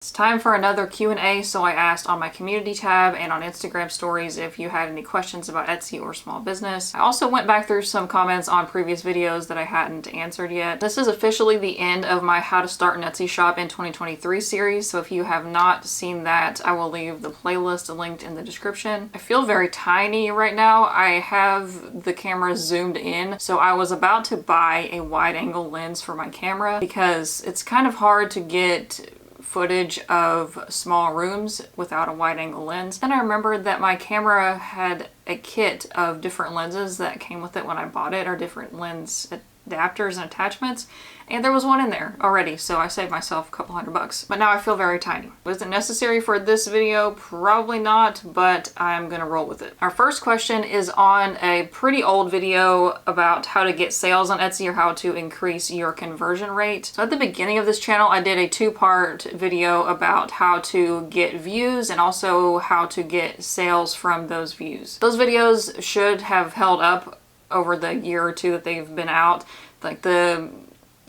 It's time for another Q&A, so I asked on my community tab and on Instagram stories if you had any questions about Etsy or small business. I also went back through some comments on previous videos that I hadn't answered yet. This is officially the end of my How to Start an Etsy Shop in 2023 series, so if you have not seen that, I will leave the playlist linked in the description. I feel very tiny right now. I have the camera zoomed in, so I was about to buy a wide-angle lens for my camera because it's kind of hard to get footage of small rooms without a wide angle lens. Then I remembered that my camera had a kit of different lenses that came with it when I bought it, or different lens adapters and attachments, and there was one in there already, so I saved myself a couple $100. But now I feel very tiny. Was it necessary for this video? Probably not, but I'm gonna roll with it. Our first question is on a pretty old video about how to get sales on Etsy or how to increase your conversion rate. So at the beginning of this channel, I did a two-part video about how to get views and also how to get sales from those views. Those videos should have held up over the year or two that they've been out. Like, the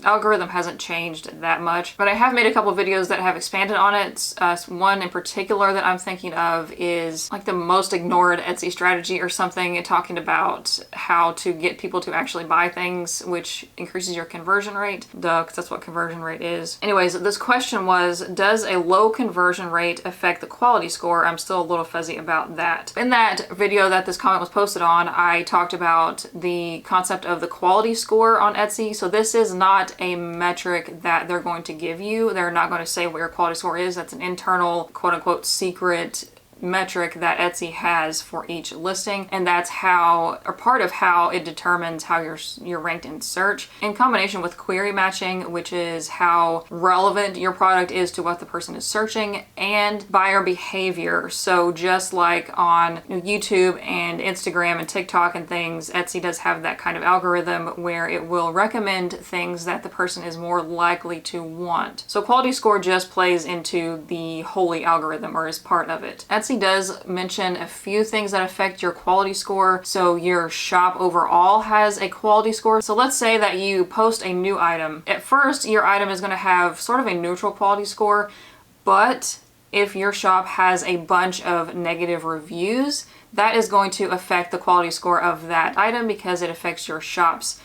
algorithm hasn't changed that much, but I have made a couple videos that have expanded on it. One in particular that I'm thinking of is like the most ignored Etsy strategy or something, talking about how to get people to actually buy things, which increases your conversion rate. Duh, because that's what conversion rate is. Anyways, this question was, does a low conversion rate affect the quality score? I'm still a little fuzzy about that. In that video that this comment was posted on, I talked about the concept of the quality score on Etsy. So this is not a metric that they're going to give you. They're not going to say what your quality score is. That's an internal, quote unquote, secret metric that Etsy has for each listing, and that's how, or part of how it determines how you're ranked in search, in combination with query matching, which is how relevant your product is to what the person is searching, and buyer behavior. So just like on YouTube and Instagram and TikTok and things, Etsy does have that kind of algorithm where it will recommend things that the person is more likely to want. So quality score just plays into the holy algorithm, or is part of it. Etsy does mention a few things that affect your quality score. So your shop overall has a quality score. So let's say that you post a new item. At first, your item is going to have sort of a neutral quality score, but if your shop has a bunch of negative reviews, that is going to affect the quality score of that item because it affects your shop's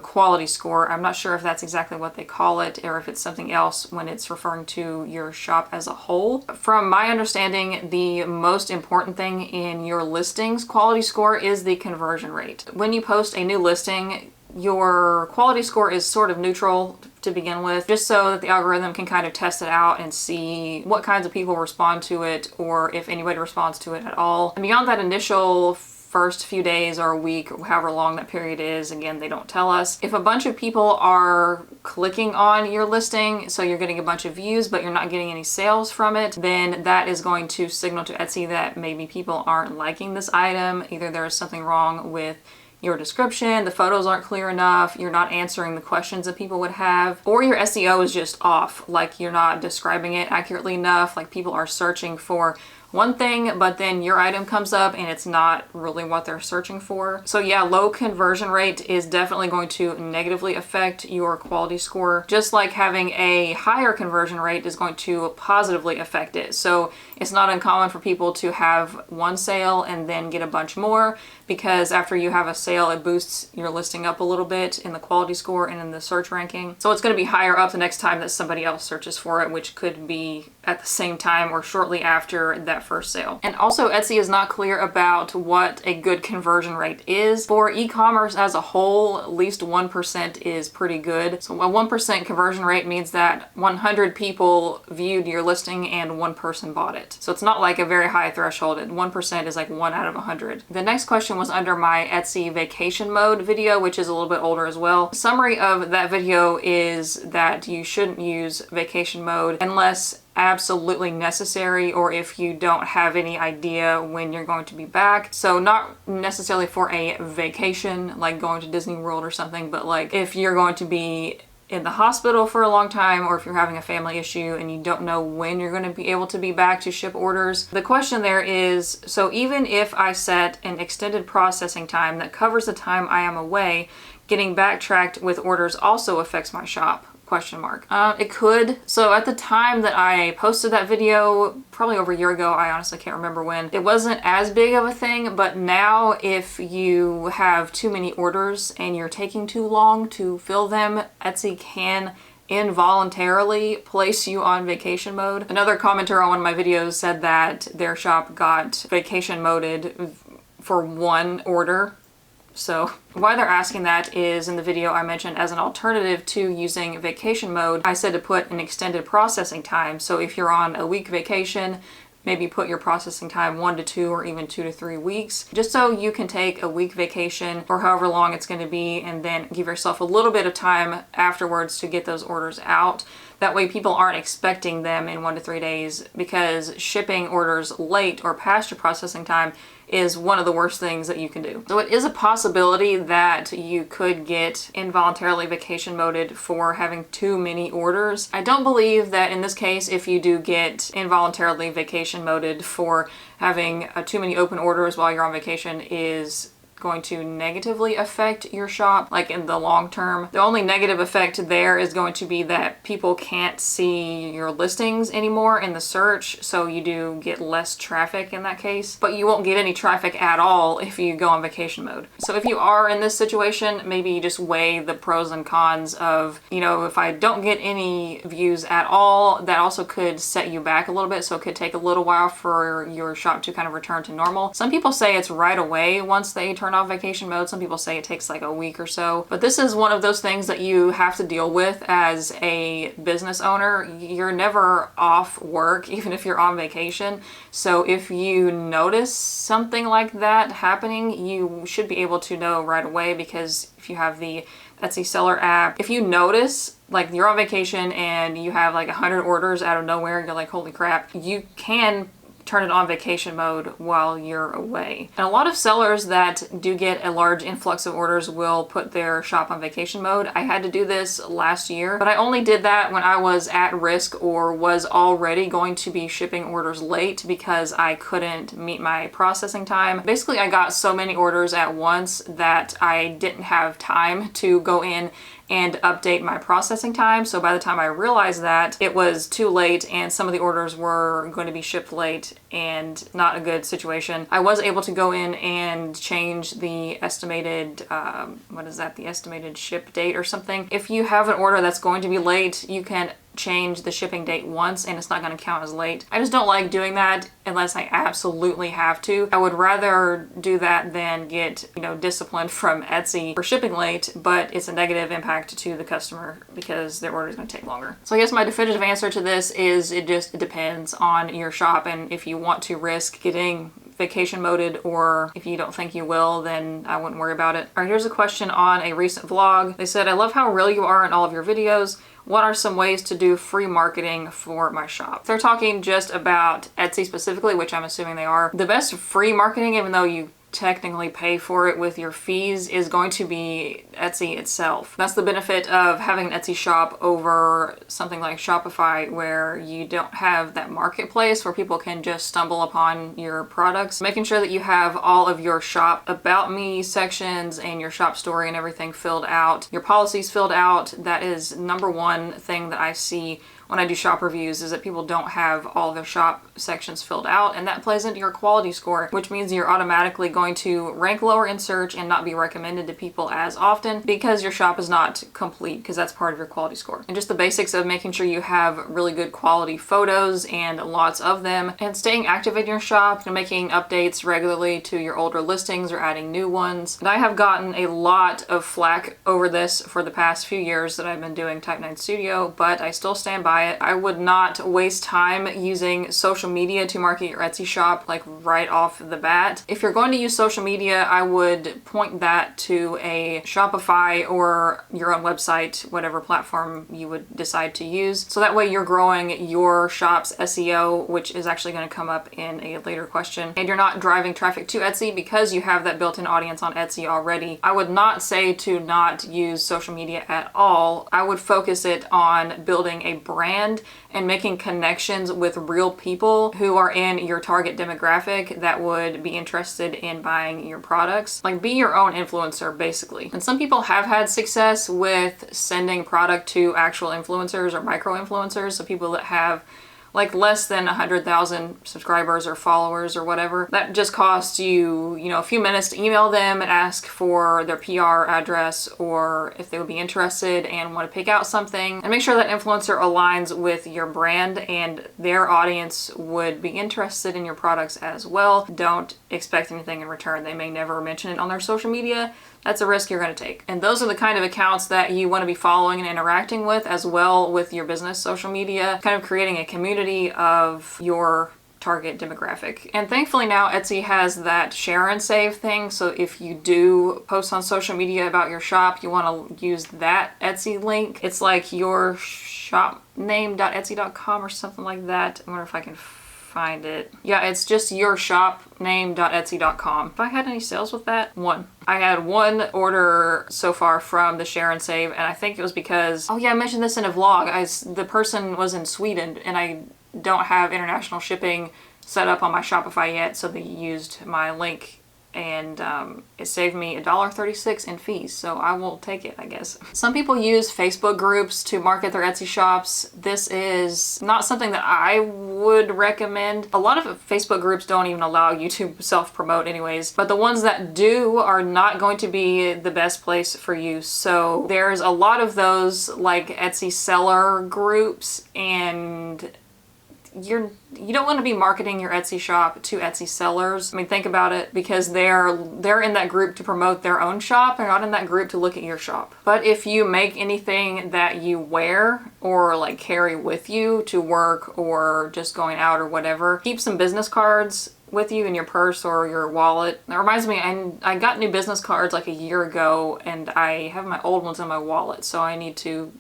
quality score. I'm not sure if that's exactly what they call it or if it's something else when it's referring to your shop as a whole. From my understanding, the most important thing in your listing's quality score is the conversion rate. When you post a new listing, your quality score is sort of neutral to begin with, just so that the algorithm can kind of test it out and see what kinds of people respond to it, or if anybody responds to it at all. And beyond that initial first few days or a week, or however long that period is, again, they don't tell us. If a bunch of people are clicking on your listing, so you're getting a bunch of views, but you're not getting any sales from it, then that is going to signal to Etsy that maybe people aren't liking this item. Either there is something wrong with your description, the photos aren't clear enough, you're not answering the questions that people would have, or your SEO is just off, like you're not describing it accurately enough, like people are searching for one thing, but then your item comes up and it's not really what they're searching for. So yeah, low conversion rate is definitely going to negatively affect your quality score, just like having a higher conversion rate is going to positively affect it. So it's not uncommon for people to have one sale and then get a bunch more, because after you have a sale, it boosts your listing up a little bit in the quality score and in the search ranking. So it's going to be higher up the next time that somebody else searches for it, which could be at the same time or shortly after that first sale. And also, Etsy is not clear about what a good conversion rate is. For e-commerce as a whole, at least 1% is pretty good. So a 1% conversion rate means that 100 people viewed your listing and one person bought it. So it's not like a very high threshold. 1% is like 1 out of 100. The next question was under my Etsy vacation mode video, which is a little bit older as well. Summary of that video is that you shouldn't use vacation mode unless absolutely necessary, or if you don't have any idea when you're going to be back. So not necessarily for a vacation, like going to Disney World or something, but like if you're going to be in the hospital for a long time, or if you're having a family issue and you don't know when you're going to be able to be back to ship orders. The question there is, so even if I set an extended processing time that covers the time I am away, getting backtracked with orders also affects my shop? Question mark. It could. So at the time that I posted that video, probably over a year ago, I honestly can't remember when, it wasn't as big of a thing, but now if you have too many orders and you're taking too long to fill them, Etsy can involuntarily place you on vacation mode. Another commenter on one of my videos said that their shop got vacation moded for one order. So why they're asking that is in the video I mentioned as an alternative to using vacation mode, I said to put an extended processing time. So if you're on a week vacation, maybe put your processing time 1 to 2 or even 2 to 3 weeks, just so you can take a week vacation or however long it's going to be and then give yourself a little bit of time afterwards to get those orders out. That way people aren't expecting them in 1 to 3 days, because shipping orders late or past your processing time is one of the worst things that you can do. So it is a possibility that you could get involuntarily vacation moded for having too many orders. I don't believe that in this case, if you do get involuntarily vacation moded for having too many open orders while you're on vacation, is going to negatively affect your shop, like in the long term. The only negative effect there is going to be that people can't see your listings anymore in the search, so you do get less traffic in that case, but you won't get any traffic at all if you go on vacation mode. So if you are in this situation, maybe you just weigh the pros and cons of, you know, if I don't get any views at all, that also could set you back a little bit, so it could take a little while for your shop to kind of return to normal. Some people say it's right away once they turn off vacation mode. Some people say it takes like a week or so, but this is one of those things that you have to deal with as a business owner. You're never off work, even if you're on vacation. So if you notice something like that happening, you should be able to know right away, because if you have the Etsy seller app, if you notice like you're on vacation and you have like 100 orders out of nowhere, you're like, holy crap, you can turn it on vacation mode while you're away. And a lot of sellers that do get a large influx of orders will put their shop on vacation mode. I had to do this last year, but I only did that when I was at risk or was already going to be shipping orders late because I couldn't meet my processing time. Basically, I got so many orders at once that I didn't have time to go in and update my processing time. So by the time I realized that, it was too late and some of the orders were going to be shipped late and not a good situation. I was able to go in and change the estimated, the estimated ship date or something. If you have an order that's going to be late, you can change the shipping date once and it's not going to count as late. I just don't like doing that unless I absolutely have to. I would rather do that than get, disciplined from Etsy for shipping late, but it's a negative impact to the customer because their order is going to take longer. So I guess my definitive answer to this is it depends on your shop, and if you want to risk getting vacation moded, or if you don't think you will, then I wouldn't worry about it. All right, here's a question on a recent vlog. They said, I love how real you are in all of your videos. What are some ways to do free marketing for my shop? They're talking just about Etsy specifically, which I'm assuming they are. The best free marketing, even though you technically pay for it with your fees, is going to be Etsy itself. That's the benefit of having an Etsy shop over something like Shopify, where you don't have that marketplace where people can just stumble upon your products. Making sure that you have all of your shop about me sections and your shop story and everything filled out, your policies filled out. That is number one thing that I see when I do shop reviews, is that people don't have all their shop sections filled out, and that plays into your quality score, which means you're automatically going to rank lower in search and not be recommended to people as often because your shop is not complete, because that's part of your quality score. And just the basics of making sure you have really good quality photos and lots of them, and staying active in your shop and making updates regularly to your older listings or adding new ones. And I have gotten a lot of flack over this for the past few years that I've been doing Type 9 Studio, but I still stand by it. I would not waste time using social media to market your Etsy shop like right off the bat. If you're going to use social media, I would point that to a Shopify or your own website, whatever platform you would decide to use. So that way you're growing your shop's SEO, which is actually going to come up in a later question. And you're not driving traffic to Etsy because you have that built-in audience on Etsy already. I would not say to not use social media at all. I would focus it on building a brand brand and making connections with real people who are in your target demographic that would be interested in buying your products. Like, be your own influencer, basically. And some people have had success with sending product to actual influencers or micro influencers, so people that have like less than 100,000 subscribers or followers or whatever. That just costs you, a few minutes to email them and ask for their PR address or if they would be interested and want to pick out something, and make sure that influencer aligns with your brand and their audience would be interested in your products as well. Don't expect anything in return. They may never mention it on their social media. That's a risk you're going to take. And those are the kind of accounts that you want to be following and interacting with, as well with your business social media, kind of creating a community of your target demographic. And thankfully now Etsy has that share and save thing. So if you do post on social media about your shop, you want to use that Etsy link. It's like your shopname.etsy.com or something like that. I wonder if I can find it. Yeah, it's just yourshopname.etsy.com. If I had any sales with that? One. I had one order so far from the share and save, and I think it was because, oh yeah, I mentioned this in a vlog. The person was in Sweden and I don't have international shipping set up on my Shopify yet, so they used my link and it saved me $1.36 in fees, so I will take it, I guess. Some people use Facebook groups to market their Etsy shops. This is not something that I would recommend. A lot of Facebook groups don't even allow you to self-promote anyways, but the ones that do are not going to be the best place for you. So there's a lot of those like Etsy seller groups, and you don't want to be marketing your Etsy shop to Etsy sellers. I mean, think about it, because they're in that group to promote their own shop. They're not in that group to look at your shop. But if you make anything that you wear or like carry with you to work or just going out or whatever, keep some business cards with you in your purse or your wallet. That reminds me, I got new business cards like a year ago and I have my old ones in my wallet, so I need to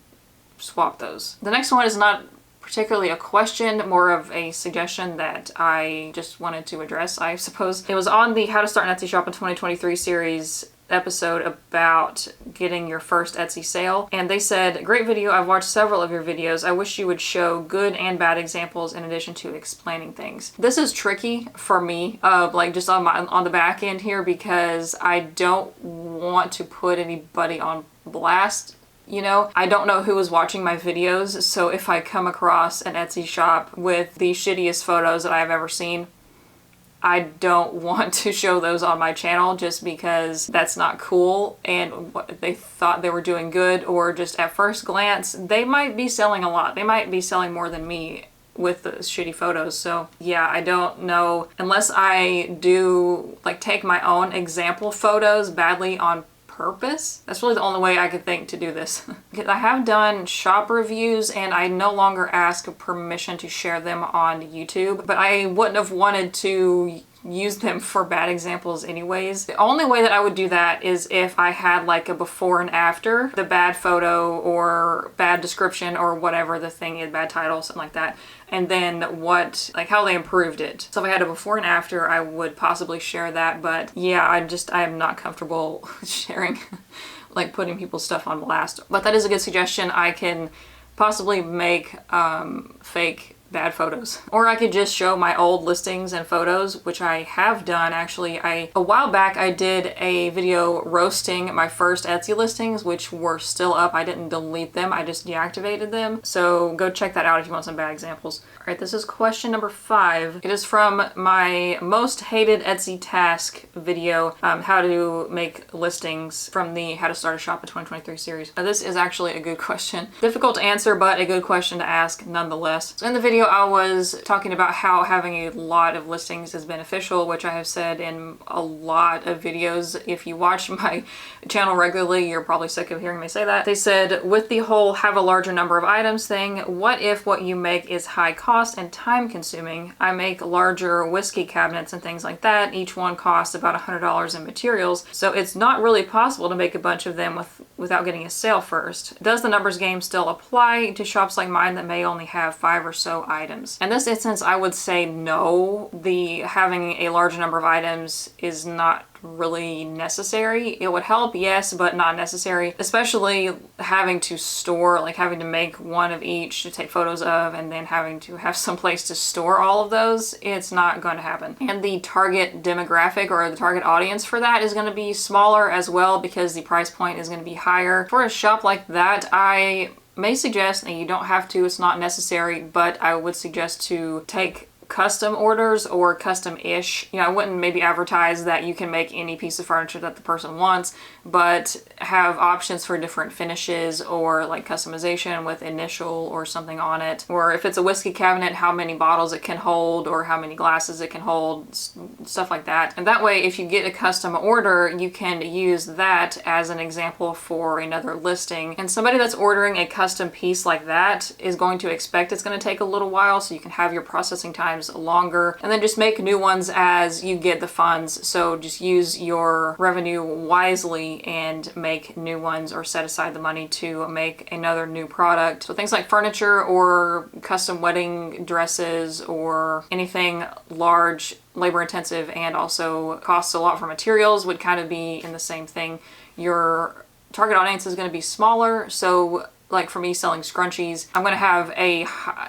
swap those. The next one is not particularly a question, more of a suggestion that I just wanted to address, I suppose. It was on the How to Start an Etsy Shop in 2023 series episode about getting your first Etsy sale, and they said, great video, I've watched several of your videos. I wish you would show good and bad examples in addition to explaining things. This is tricky for me, like just on the back end here, because I don't want to put anybody on blast. I don't know who is watching my videos, so if I come across an Etsy shop with the shittiest photos that I've ever seen, I don't want to show those on my channel just because that's not cool, and they thought they were doing good, or just at first glance, they might be selling a lot. They might be selling more than me with the shitty photos. So yeah, I don't know, unless I do like take my own example photos badly on purpose. That's really the only way I could think to do this. I have done shop reviews and I no longer ask permission to share them on YouTube, but I wouldn't have wanted to use them for bad examples anyways. The only way that I would do that is if I had like a before and after, the bad photo or bad description or whatever the thing is, bad title, something like that, and then how they improved it. So if I had a before and after, I would possibly share that, but yeah, I am not comfortable sharing, like putting people's stuff on blast. But that is a good suggestion. I can possibly make fake bad photos. Or I could just show my old listings and photos, which I have done actually. A while back I did a video roasting my first Etsy listings, which were still up. I didn't delete them, I just deactivated them. So go check that out if you want some bad examples. All right, this is question number 5. It is from my most hated Etsy task video, how to make listings, from the How to Start a Shop in 2023 series. Now, this is actually a good question. Difficult to answer, but a good question to ask nonetheless. So in the video, I was talking about how having a lot of listings is beneficial, which I have said in a lot of videos. If you watch my channel regularly, you're probably sick of hearing me say that. They said, with the whole have a larger number of items thing, what if what you make is high cost and time consuming? I make larger whiskey cabinets and things like that. Each one costs about $100 in materials, so it's not really possible to make a bunch of them without getting a sale first. Does the numbers game still apply to shops like mine that may only have 5 or so items? In this instance, I would say no. Having a large number of items is not really necessary. It would help, yes, but not necessary, especially having to store, like having to make one of each to take photos of and then having to have some place to store all of those. It's not going to happen. And the target demographic or the target audience for that is going to be smaller as well, because the price point is going to be higher. For a shop like that, I may suggest, and you don't have to, it's not necessary, but I would suggest to take custom orders or custom-ish. You know, I wouldn't maybe advertise that you can make any piece of furniture that the person wants, but have options for different finishes or like customization with initial or something on it. Or if it's a whiskey cabinet, how many bottles it can hold or how many glasses it can hold, stuff like that. And that way, if you get a custom order, you can use that as an example for another listing. And somebody that's ordering a custom piece like that is going to expect it's going to take a little while, so you can have your processing times longer, and then just make new ones as you get the funds. So just use your revenue wisely and make new ones, or set aside the money to make another new product. So things like furniture or custom wedding dresses or anything large, labor intensive, and also costs a lot for materials would kind of be in the same thing. Your target audience is going to be smaller, so like for me selling scrunchies, I'm going to have a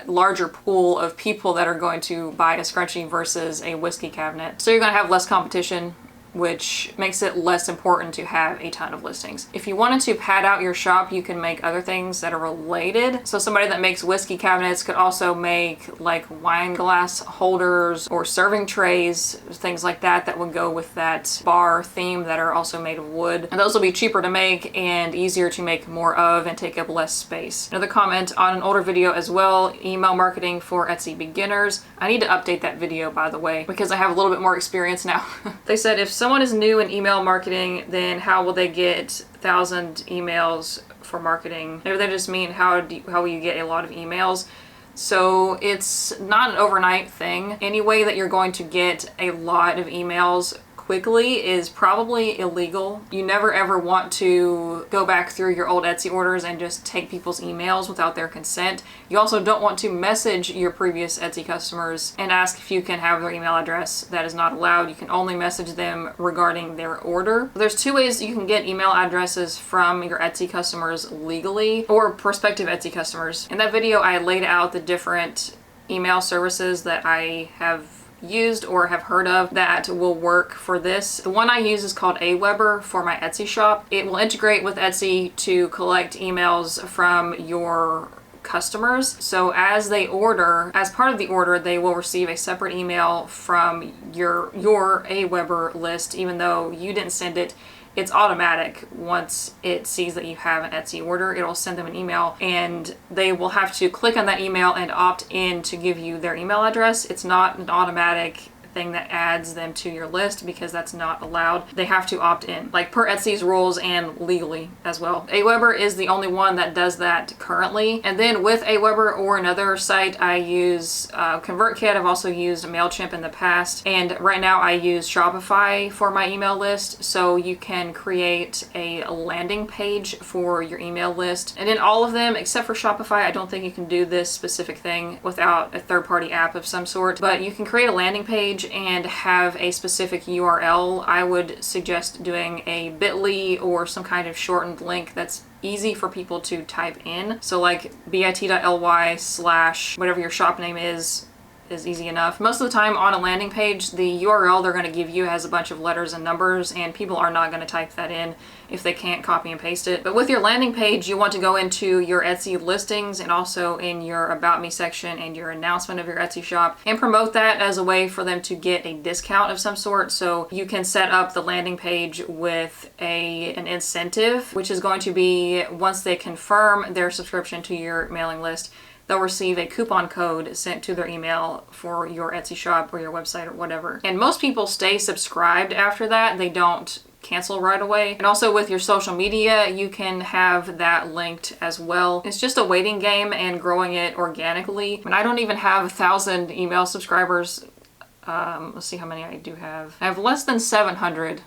larger pool of people that are going to buy a scrunchie versus a whiskey cabinet. So you're going to have less competition, which makes it less important to have a ton of listings. If you wanted to pad out your shop, you can make other things that are related. So somebody that makes whiskey cabinets could also make like wine glass holders or serving trays, things like that that would go with that bar theme that are also made of wood. And those will be cheaper to make and easier to make more of and take up less space. Another comment on an older video as well, email marketing for Etsy beginners. I need to update that video, by the way, because I have a little bit more experience now. They said if someone is new in email marketing, then how will they get 1,000 emails for marketing? Maybe they just mean how will you get a lot of emails? So it's not an overnight thing. Any way that you're going to get a lot of emails quickly is probably illegal. You never ever want to go back through your old Etsy orders and just take people's emails without their consent. You also don't want to message your previous Etsy customers and ask if you can have their email address. That is not allowed. You can only message them regarding their order. There's two ways you can get email addresses from your Etsy customers legally, or prospective Etsy customers. In that video, I laid out the different email services that I have used or have heard of that will work for this. The one I use is called Aweber for my Etsy shop. It will integrate with Etsy to collect emails from your customers. So as they order, as part of the order, they will receive a separate email from your Aweber list, even though you didn't send it. It's automatic. Once it sees that you have an Etsy order, it'll send them an email and they will have to click on that email and opt in to give you their email address. It's not an automatic thing that adds them to your list because that's not allowed. They have to opt in, like per Etsy's rules and legally as well. Aweber is the only one that does that currently. And then with Aweber or another site, I use ConvertKit. I've also used MailChimp in the past. And right now I use Shopify for my email list. So you can create a landing page for your email list. And in all of them, except for Shopify, I don't think you can do this specific thing without a third-party app of some sort, but you can create a landing page and have a specific URL. I would suggest doing a bit.ly or some kind of shortened link that's easy for people to type in. So like bit.ly/ whatever your shop name is easy enough. Most of the time on a landing page, the URL they're going to give you has a bunch of letters and numbers, and people are not going to type that in if they can't copy and paste it. But with your landing page, you want to go into your Etsy listings and also in your About Me section and your announcement of your Etsy shop and promote that as a way for them to get a discount of some sort. So you can set up the landing page with an incentive, which is going to be once they confirm their subscription to your mailing list, they'll receive a coupon code sent to their email for your Etsy shop or your website or whatever. And most people stay subscribed after that. They don't cancel right away. And also with your social media, you can have that linked as well. It's just a waiting game and growing it organically. And I don't even have 1,000 email subscribers. Let's see how many I do have. I have less than 700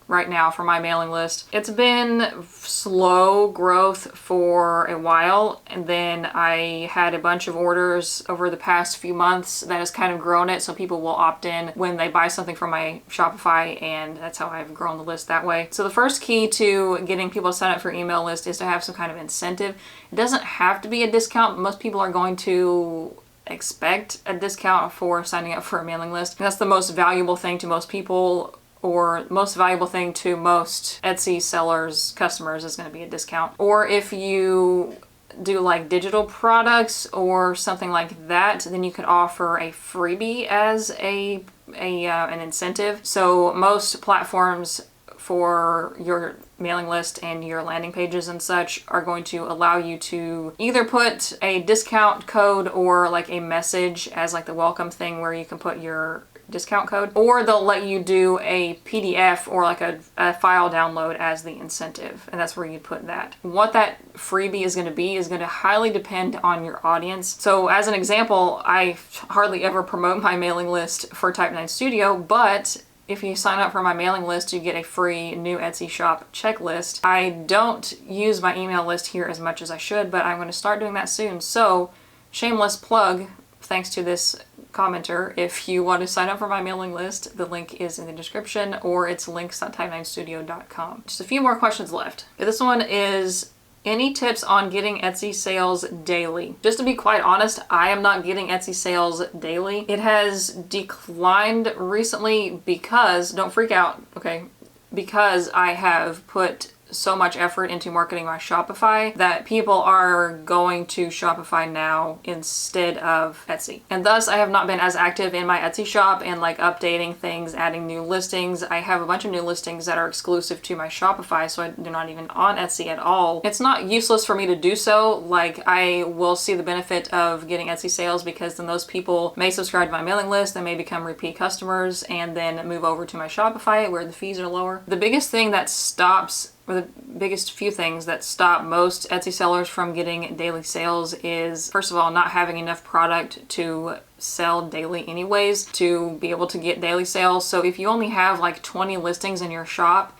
right now for my mailing list. It's been slow growth for a while, and then I had a bunch of orders over the past few months that has kind of grown it, so people will opt in when they buy something from my Shopify, and that's how I've grown the list that way. So the first key to getting people to sign up for your email list is to have some kind of incentive. It doesn't have to be a discount. Most people are going to expect a discount for signing up for a mailing list. That's the most valuable thing to most people, or most valuable thing to most Etsy sellers, customers, is going to be a discount. Or if you do like digital products or something like that, then you could offer a freebie as an incentive. So most platforms for your mailing list and your landing pages and such are going to allow you to either put a discount code or like a message as like the welcome thing where you can put your discount code, or they'll let you do a PDF or like a file download as the incentive, and that's where you put that. What that freebie is going to be is going to highly depend on your audience. So as an example, I hardly ever promote my mailing list for Type 9 Studio, but if you sign up for my mailing list, you get a free new Etsy shop checklist. I don't use my email list here as much as I should, but I'm going to start doing that soon. So shameless plug, thanks to this commenter, if you want to sign up for my mailing list, the link is in the description, or it's links.type9studio.com. Just a few more questions left. This one is, any tips on getting Etsy sales daily? Just to be quite honest, I am not getting Etsy sales daily. It has declined recently because, don't freak out, okay, because I have put so much effort into marketing my Shopify that people are going to Shopify now instead of Etsy. And thus I have not been as active in my Etsy shop and like updating things, adding new listings. I have a bunch of new listings that are exclusive to my Shopify, so they're not even on Etsy at all. It's not useless for me to do so. Like, I will see the benefit of getting Etsy sales because then those people may subscribe to my mailing list, they may become repeat customers, and then move over to my Shopify where the fees are lower. The biggest thing that stops, or the biggest few things that stop most Etsy sellers from getting daily sales is, first of all, not having enough product to sell daily anyways to be able to get daily sales. So if you only have like 20 listings in your shop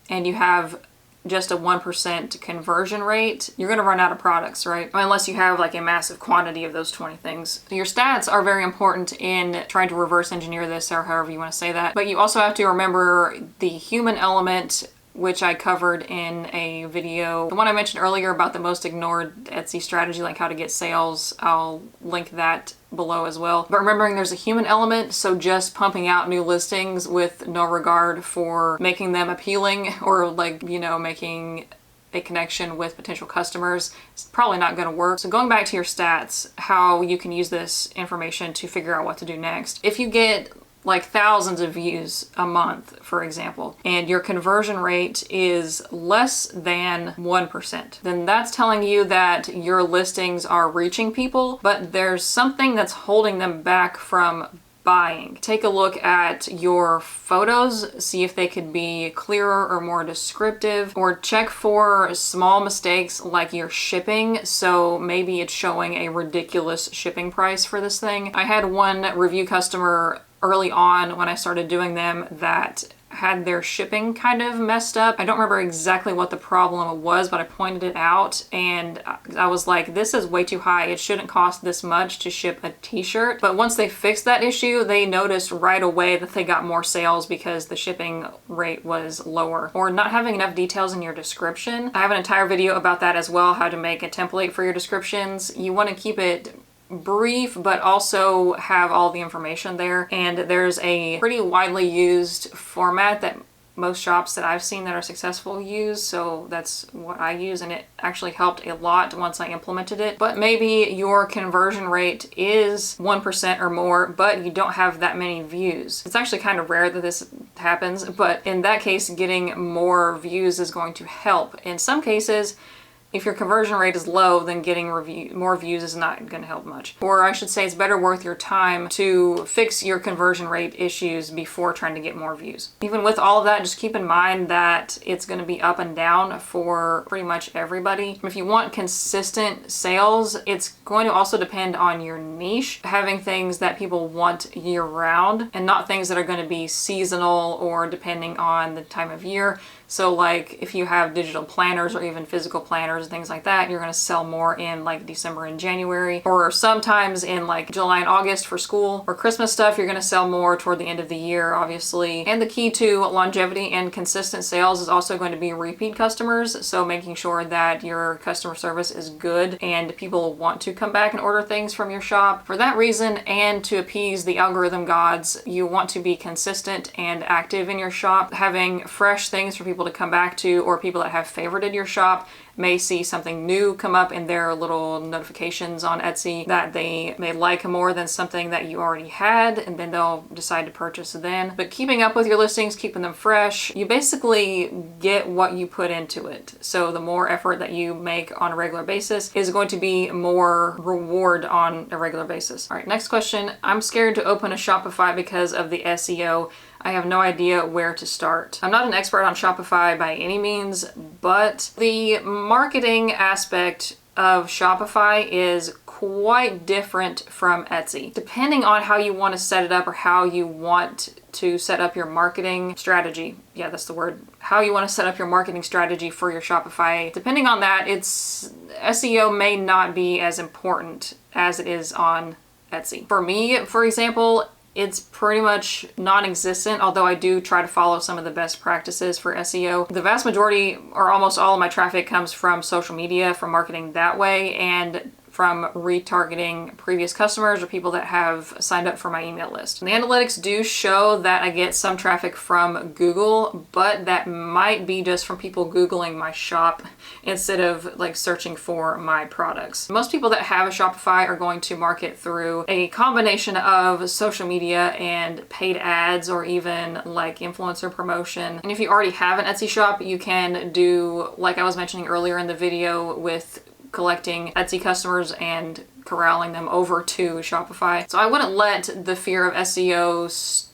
and you have just a 1% conversion rate, you're going to run out of products, right? Unless you have like a massive quantity of those 20 things. So your stats are very important in trying to reverse engineer this, or however you want to say that. But you also have to remember the human element, which I covered in a video. The one I mentioned earlier about the most ignored Etsy strategy, like how to get sales, I'll link that below as well. But remembering there's a human element, so just pumping out new listings with no regard for making them appealing or like, you know, making a connection with potential customers, it's probably not going to work. So going back to your stats, how you can use this information to figure out what to do next. If you get like thousands of views a month, for example, and your conversion rate is less than 1%, then that's telling you that your listings are reaching people, but there's something that's holding them back from buying. Take a look at your photos, see if they could be clearer or more descriptive, or check for small mistakes like your shipping. So maybe it's showing a ridiculous shipping price for this thing. I had one review customer early on when I started doing them that had their shipping kind of messed up. I don't remember exactly what the problem was, but I pointed it out and I was like, this is way too high. It shouldn't cost this much to ship a t-shirt. But once they fixed that issue, they noticed right away that they got more sales because the shipping rate was lower. Or not having enough details in your description. I have an entire video about that as well, how to make a template for your descriptions. You want to keep it brief, but also have all the information there. And there's a pretty widely used format that most shops that I've seen that are successful use, so that's what I use, and it actually helped a lot once I implemented it. But maybe your conversion rate is 1% or more, but you don't have that many views. It's actually kind of rare that this happens, but in that case, getting more views is going to help. In some cases, if your conversion rate is low, then getting more views is not going to help much. Or I should say it's better worth your time to fix your conversion rate issues before trying to get more views. Even with all of that, just keep in mind that it's going to be up and down for pretty much everybody. If you want consistent sales, it's going to also depend on your niche. Having things that people want year round and not things that are going to be seasonal or depending on the time of year. So like if you have digital planners or even physical planners and things like that, you're going to sell more in like December and January, or sometimes in like July and August for school. Or Christmas stuff, you're going to sell more toward the end of the year, obviously. And the key to longevity and consistent sales is also going to be repeat customers. So making sure that your customer service is good and people want to come back and order things from your shop. For that reason, and to appease the algorithm gods, you want to be consistent and active in your shop. Having fresh things for people to come back to, or people that have favorited your shop may see something new come up in their little notifications on Etsy that they may like more than something that you already had, and then they'll decide to purchase then. But keeping up with your listings, keeping them fresh, you basically get what you put into it. So the more effort that you make on a regular basis is going to be more reward on a regular basis. All right, next question. I'm scared to open a Shopify because of the SEO. I have no idea where to start. I'm not an expert on Shopify by any means, but the marketing aspect of Shopify is quite different from Etsy. Depending on how you want to set it up or how you want to set up your marketing strategy. Yeah, that's the word. How you want to set up your marketing strategy for your Shopify. Depending on that, SEO may not be as important as it is on Etsy. For me, for example, it's pretty much non-existent, although I do try to follow some of the best practices for SEO. The vast majority or almost all of my traffic comes from social media, from marketing that way, and from retargeting previous customers or people that have signed up for my email list. And the analytics do show that I get some traffic from Google, but that might be just from people Googling my shop instead of like searching for my products. Most people that have a Shopify are going to market through a combination of social media and paid ads, or even like influencer promotion. And if you already have an Etsy shop, you can do, like I was mentioning earlier in the video, with collecting Etsy customers and corralling them over to Shopify. So I wouldn't let the fear of SEO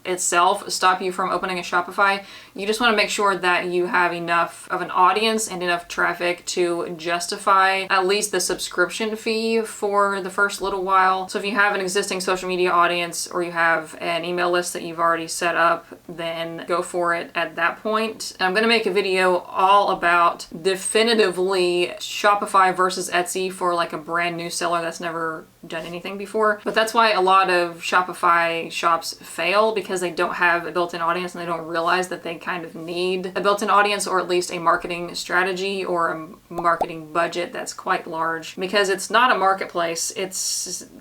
itself stop you from opening a Shopify. You just want to make sure that you have enough of an audience and enough traffic to justify at least the subscription fee for the first little while. So if you have an existing social media audience or you have an email list that you've already set up, then go for it at that point. And I'm going to make a video all about definitively Shopify versus Etsy for like a brand new seller that's never done anything before. But that's why a lot of Shopify shops fail, because they don't have a built-in audience and they don't realize that they kind of need a built-in audience, or at least a marketing strategy or a marketing budget that's quite large. Because it's not a marketplace.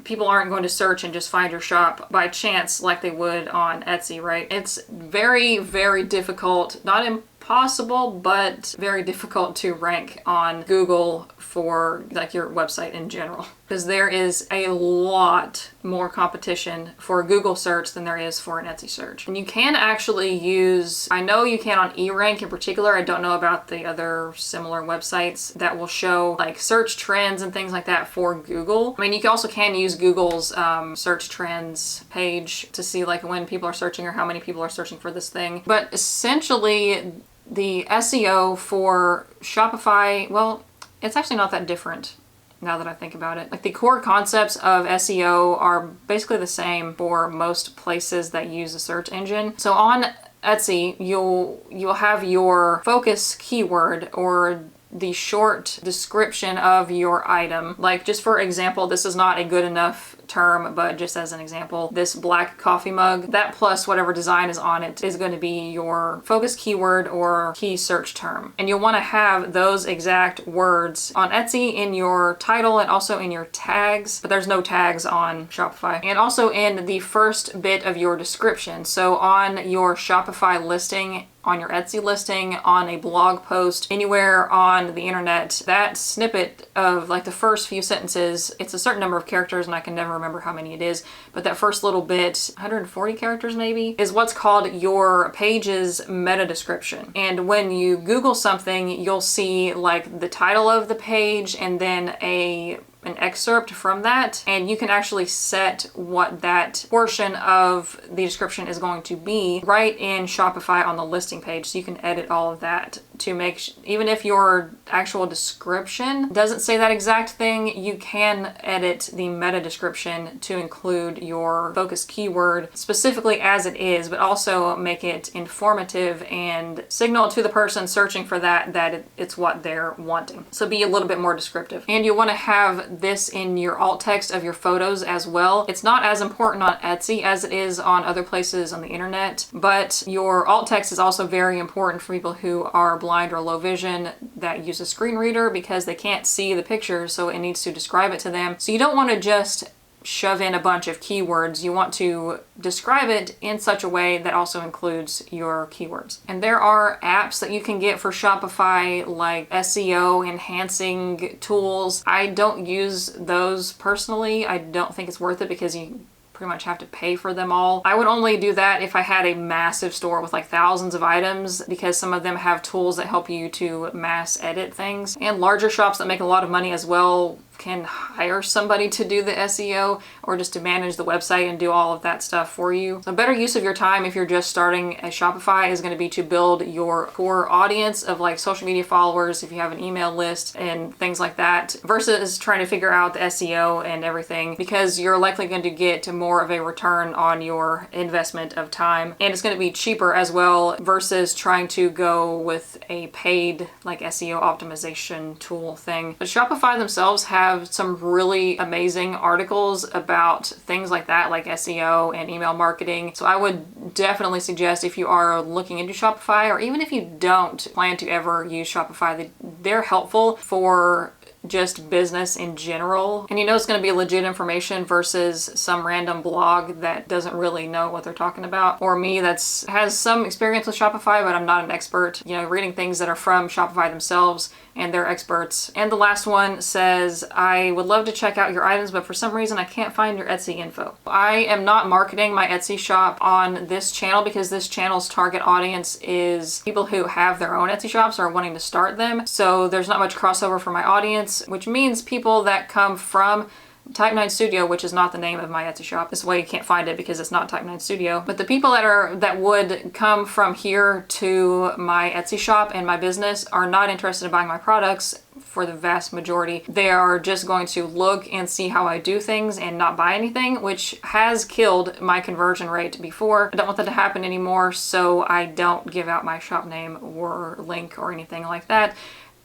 People aren't going to search and just find your shop by chance like they would on Etsy, right? It's very, very difficult, not impossible, but very difficult to rank on Google for like your website in general, because there is a lot more competition for a Google search than there is for an Etsy search. And you can actually use, I know you can on eRank in particular, I don't know about the other similar websites that will show like search trends and things like that for Google. I mean, you also can use Google's search trends page to see like when people are searching or how many people are searching for this thing. But essentially, the SEO for Shopify, well, it's actually not that different now that I think about it. Like the core concepts of SEO are basically the same for most places that use a search engine. So on Etsy, you'll have your focus keyword, or the short description of your item. Like, just for example, this is not a good enough term, but just as an example, this black coffee mug, that plus whatever design is on it is going to be your focus keyword or key search term. And you'll want to have those exact words on Etsy in your title and also in your tags, but there's no tags on Shopify. And also in the first bit of your description. So on your Shopify listing, on your Etsy listing, on a blog post, anywhere on the internet, that snippet of like the first few sentences, it's a certain number of characters and I can never remember how many it is, but that first little bit, 140 characters maybe, is what's called your page's meta description. And when you Google something, you'll see like the title of the page and then an excerpt from that, and you can actually set what that portion of the description is going to be right in Shopify on the listing page. So you can edit all of that to make, even if your actual description doesn't say that exact thing, you can edit the meta description to include your focus keyword specifically as it is, but also make it informative and signal to the person searching for that it's what they're wanting. So be a little bit more descriptive. And you want to have this in your alt text of your photos as well. It's not as important on Etsy as it is on other places on the internet, but your alt text is also very important for people who are blind or low vision that use a screen reader because they can't see the picture, so it needs to describe it to them. So you don't want to just shove in a bunch of keywords. You want to describe it in such a way that also includes your keywords. And there are apps that you can get for Shopify, like SEO enhancing tools. I don't use those personally. I don't think it's worth it because you pretty much have to pay for them all. I would only do that if I had a massive store with like thousands of items, because some of them have tools that help you to mass edit things. And larger shops that make a lot of money as well can hire somebody to do the SEO or just to manage the website and do all of that stuff for you. A better use of your time if you're just starting a Shopify is going to be to build your core audience of like social media followers, if you have an email list and things like that, versus trying to figure out the SEO and everything, because you're likely going to get more of a return on your investment of time, and it's going to be cheaper as well versus trying to go with a paid like SEO optimization tool thing. But Shopify themselves have some really amazing articles about things like that, like SEO and email marketing. So I would definitely suggest, if you are looking into Shopify, or even if you don't plan to ever use Shopify, they're helpful for just business in general. And you know it's going to be legit information versus some random blog that doesn't really know what they're talking about. Or me that's has some experience with Shopify, but I'm not an expert. You know, reading things that are from Shopify themselves and they're experts. And the last one says, I would love to check out your items, but for some reason I can't find your Etsy info. I am not marketing my Etsy shop on this channel because this channel's target audience is people who have their own Etsy shops or are wanting to start them. So there's not much crossover for my audience, which means people that come from Type 9 Studio, which is not the name of my Etsy shop. This way you can't find it because it's not Type 9 Studio. But the people that would come from here to my Etsy shop and my business are not interested in buying my products for the vast majority. They are just going to look and see how I do things and not buy anything, which has killed my conversion rate before. I don't want that to happen anymore, so I don't give out my shop name or link or anything like that.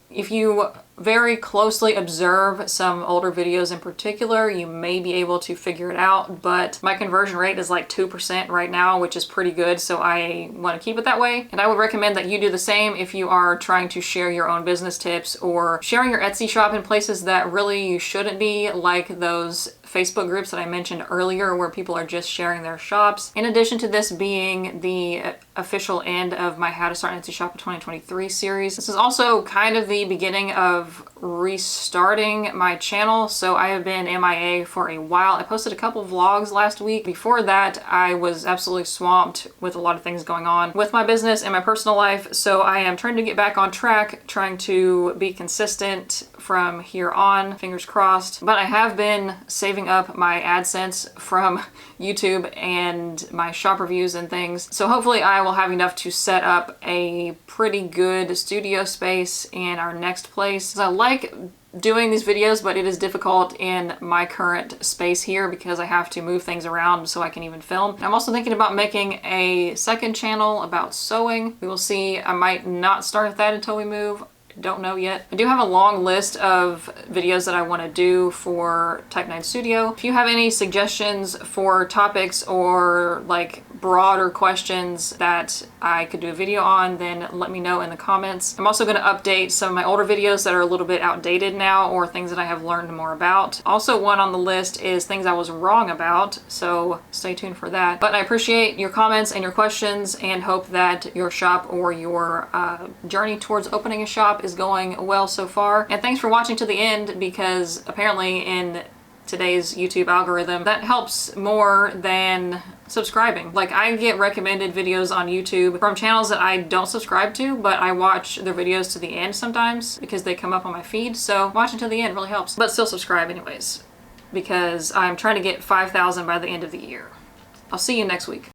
If you very closely observe some older videos in particular, you may be able to figure it out, but my conversion rate is like 2% right now, which is pretty good, so I want to keep it that way. And I would recommend that you do the same if you are trying to share your own business tips or sharing your Etsy shop in places that really you shouldn't be, like those Facebook groups that I mentioned earlier where people are just sharing their shops. In addition to this being the official end of my How to Start an Etsy Shop in 2023 series, this is also kind of the beginning of restarting my channel. So I have been MIA for a while. I posted a couple vlogs last week. Before that, I was absolutely swamped with a lot of things going on with my business and my personal life. So I am trying to get back on track, trying to be consistent from here on, fingers crossed. But I have been saving up my AdSense from YouTube and my shop reviews and things. So hopefully I will have enough to set up a pretty good studio space in our next place. So I like doing these videos, but it is difficult in my current space here because I have to move things around so I can even film. I'm also thinking about making a second channel about sewing. We will see. I might not start that until we move. Don't know yet. I do have a long list of videos that I want to do for Type 9 Studio. If you have any suggestions for topics or like broader questions that I could do a video on, then let me know in the comments. I'm also going to update some of my older videos that are a little bit outdated now, or things that I have learned more about. Also, one on the list is things I was wrong about, so stay tuned for that. But I appreciate your comments and your questions and hope that your shop or your journey towards opening a shop is going well so far. And thanks for watching to the end, because apparently in today's YouTube algorithm. That helps more than subscribing. Like, I get recommended videos on YouTube from channels that I don't subscribe to, but I watch their videos to the end sometimes because they come up on my feed. So watching to the end really helps. But still subscribe anyways, because I'm trying to get 5,000 by the end of the year. I'll see you next week.